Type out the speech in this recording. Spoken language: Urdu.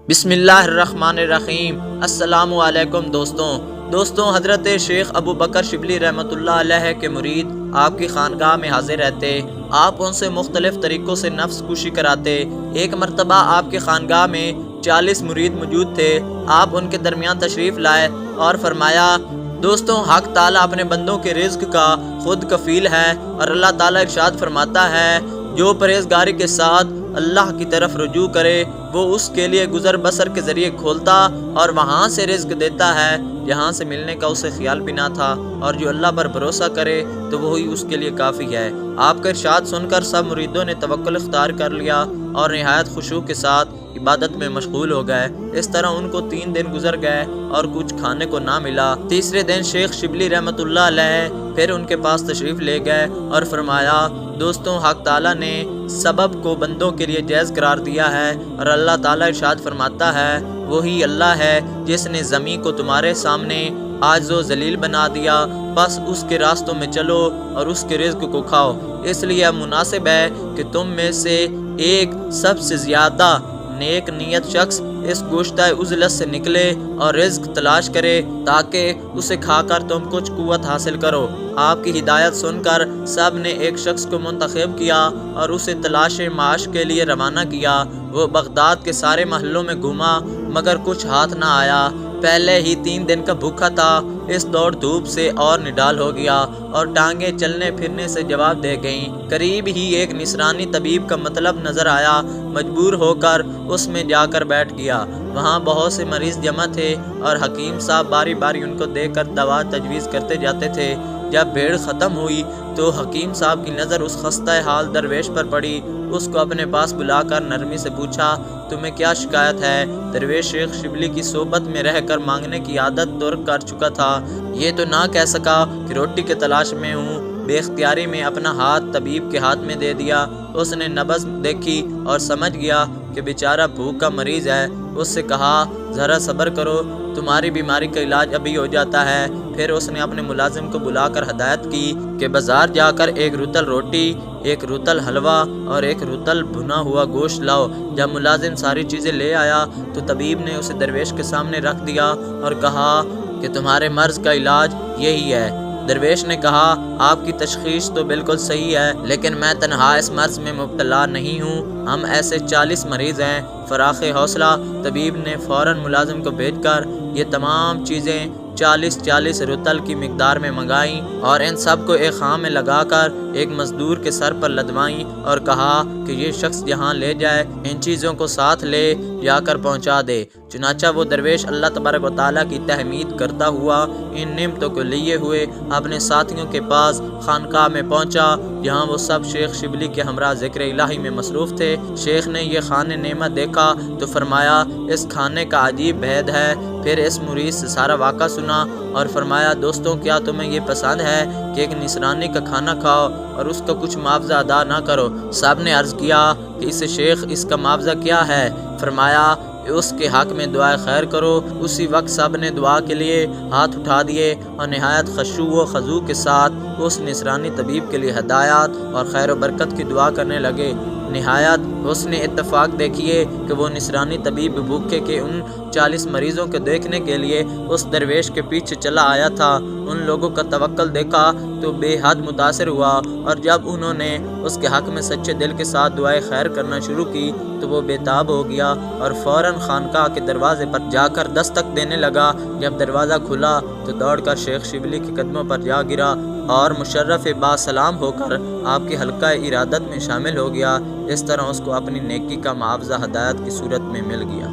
بسم اللہ الرحمن الرحیم۔ السلام علیکم دوستوں حضرت شیخ ابو بکر شبلی رحمۃ اللہ علیہ کے مرید آپ کی خانقاہ میں حاضر رہتے، آپ ان سے مختلف طریقوں سے نفس کشی کراتے۔ ایک مرتبہ آپ کی خانقاہ میں 40 مرید موجود تھے، آپ ان کے درمیان تشریف لائے اور فرمایا، دوستوں حق تعالیٰ اپنے بندوں کے رزق کا خود کفیل ہے، اور اللہ تعالیٰ ارشاد فرماتا ہے، جو پرہیزگاری کے ساتھ اللہ کی طرف رجوع کرے وہ اس کے لیے گزر بسر کے ذریعے کھولتا اور وہاں سے رزق دیتا ہے جہاں سے ملنے کا اسے خیال بھی نہ تھا، اور جو اللہ پر بھروسہ کرے تو وہی اس کے لیے کافی ہے۔ آپ کا ارشاد سن کر سب مریدوں نے توکل اختیار کر لیا اور نہایت خشوع کے ساتھ عبادت میں مشغول ہو گئے۔ اس طرح ان کو 3 دن گزر گئے اور کچھ کھانے کو نہ ملا۔ تیسرے دن شیخ شبلی رحمۃ اللہ علیہ پھر ان کے پاس تشریف لے گئے اور فرمایا، دوستوں حق تعالیٰ نے سبب کو بندوں کے لیے جائز قرار دیا ہے، اور اللہ تعالیٰ ارشاد فرماتا ہے، وہی اللہ ہے جس نے زمین کو تمہارے سامنے عاجز و ذلیل بنا دیا، بس اس کے راستوں میں چلو اور اس کے رزق کو کھاؤ۔ اس لیے اب مناسب ہے کہ تم میں سے ایک سب سے زیادہ نیک نیت شخص اس گوشتہ عزلت سے نکلے اور رزق تلاش کرے تاکہ اسے کھا کر تم کچھ قوت حاصل کرو۔ آپ کی ہدایت سن کر سب نے ایک شخص کو منتخب کیا اور اسے تلاش معاش کے لیے روانہ کیا۔ وہ بغداد کے سارے محلوں میں گھوما مگر کچھ ہاتھ نہ آیا۔ پہلے ہی 3 دن کا بھوکا تھا، اس دوڑ دھوپ سے اور نڈال ہو گیا اور ٹانگیں چلنے پھرنے سے جواب دے گئیں۔ قریب ہی ایک نصرانی طبیب کا مطلب نظر آیا، مجبور ہو کر اس میں جا کر بیٹھ گیا۔ وہاں بہت سے مریض جمع تھے اور حکیم صاحب باری باری ان کو دیکھ کر دوا تجویز کرتے جاتے تھے۔ جب بھیڑ ختم ہوئی تو حکیم صاحب کی نظر اس خستہ حال درویش پر پڑی۔ اس کو اپنے پاس بلا کر نرمی سے پوچھا، تمہیں کیا شکایت ہے؟ درویش شیخ شبلی کی صحبت میں رہ کر مانگنے کی عادت ترک کر چکا تھا، یہ تو نہ کہہ سکا کہ روٹی کے تلاش میں ہوں۔ بے اختیاری میں اپنا ہاتھ طبیب کے ہاتھ میں دے دیا۔ اس نے نبض دیکھی اور سمجھ گیا کہ بیچارہ بھوک کا مریض ہے۔ اس سے کہا، ذرا صبر کرو، تمہاری بیماری کا علاج ابھی ہو جاتا ہے۔ پھر اس نے اپنے ملازم کو بلا کر ہدایت کی کہ بازار جا کر 1 رطل روٹی، 1 رطل حلوہ اور 1 رطل بھنا ہوا گوشت لاؤ۔ جب ملازم ساری چیزیں لے آیا تو طبیب نے اسے درویش کے سامنے رکھ دیا اور کہا کہ تمہارے مرض کا علاج یہی ہے۔ درویش نے کہا، آپ کی تشخیص تو بالکل صحیح ہے، لیکن میں تنہا اس مرض میں مبتلا نہیں ہوں، ہم ایسے 40 مریض ہیں۔ فراخ حوصلہ طبیب نے فوراً ملازم کو بھیج کر یہ تمام چیزیں 40 رطل کی مقدار میں منگائیں اور ان سب کو ایک خاں میں لگا کر ایک مزدور کے سر پر لدوائیں اور کہا کہ یہ شخص جہاں لے جائے ان چیزوں کو ساتھ لے جا کر پہنچا دے۔ چنانچہ وہ درویش اللہ تبارک و تعالیٰ کی تحمید کرتا ہوا ان نعمتوں کو لیے ہوئے اپنے ساتھیوں کے پاس خانقاہ میں پہنچا، جہاں وہ سب شیخ شبلی کے ہمراہ ذکر الہی میں مصروف تھے۔ شیخ نے یہ خانے نعمت دیکھا تو فرمایا، اس کھانے کا عجیب بھید ہے۔ پھر اس مریض سے سارا واقعہ سنا اور فرمایا، دوستوں کیا تمہیں یہ پسند ہے کہ ایک نصرانی کا کھانا کھاؤ اور اس کا کچھ معاوضہ ادا نہ کرو؟ سب نے عرض کیا کہ اس شیخ اس کا معاوضہ کیا ہے؟ فرمایا، اس کے حق میں دعائے خیر کرو۔ اسی وقت سب نے دعا کے لیے ہاتھ اٹھا دیے اور نہایت خشوع و خضوع کے ساتھ اس نصرانی طبیب کے لیے ہدایت اور خیر و برکت کی دعا کرنے لگے۔ نہایت حسن اتفاق دیکھیے کہ وہ نصرانی طبیب بھوکے کے ان 40 مریضوں کو دیکھنے کے لیے اس درویش کے پیچھے چلا آیا تھا۔ ان لوگوں کا توکل دیکھا تو بے حد متاثر ہوا، اور جب انہوں نے اس کے حق میں سچے دل کے ساتھ دعائے خیر کرنا شروع کی تو وہ بے تاب ہو گیا اور فوراً خانقاہ کے دروازے پر جا کر دستک دینے لگا۔ جب دروازہ کھلا تو دوڑ کر شیخ شبلی کے قدموں پر جا گرا اور مشرف با سلام ہو کر آپ کی حلقہ ارادت میں شامل ہو گیا۔ اس طرح اس کو اپنی نیکی کا معاوضہ ہدایت کی صورت میں مل گیا۔